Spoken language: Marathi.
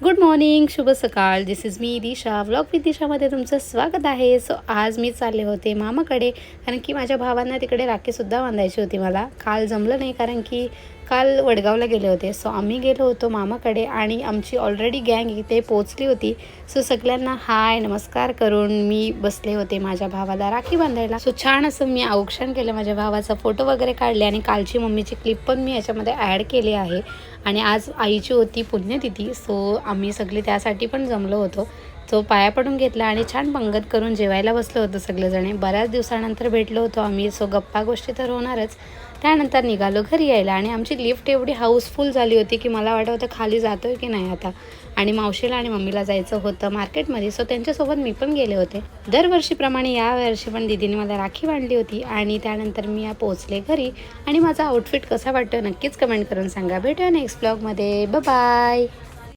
गुड मॉर्निंग, शुभ सकाळ. This is me Disha, vlog with दिशामध्ये तुमचं स्वागत आहे. सो आज मी चालले होते मामाकडे, कारण की माझ्या भावांना तिकडे राखीसुद्धा बांधायची होती. मला काल जमलं नाही, कारण की काल वडगावला गेले होते. सो आम्ही गेलो होतो मामाकडे आणि आमची ऑलरेडी गँग इथे पोचली होती. सो सगळ्यांना हाय नमस्कार करून मी बसले होते माझ्या भावाला राखी बांधायला. सो छान असं मी औक्षण केलं, माझ्या भावाचा फोटो वगैरे काढले आणि कालची मम्मीची क्लिप पण मी याच्यामध्ये ॲड केली आहे. आणि आज आईची होती पुण्यतिथी, सो आम्ही सगळे त्यासाठी पण जमलो होतो. तो पाया पडून घेतला आणि छान पंगत करून जेवायला बसलो होतो सगळेजणे. बऱ्याच दिवसानंतर भेटलो होतो आम्ही, सो गप्पा गोष्टी तर होणारच. त्यानंतर निघालो घरी यायला आणि आमची लिफ्ट एवढी हाऊसफुल झाली होती की मला वाटत होतं खाली जातो आहे की नाही आता. आणि मावशीला आणि मम्मीला जायचं होतं मार्केटमध्ये, सो त्यांच्यासोबत मी पण गेले होते. दरवर्षीप्रमाणे यावर्षी पण दीदीने मला राखी बांधली होती आणि त्यानंतर मी पोहोचले घरी. आणि माझा आउटफिट कसा वाटतो नक्कीच कमेंट करून सांगा. भेटूया नेक्स्ट ब्लॉगमध्ये. बाय.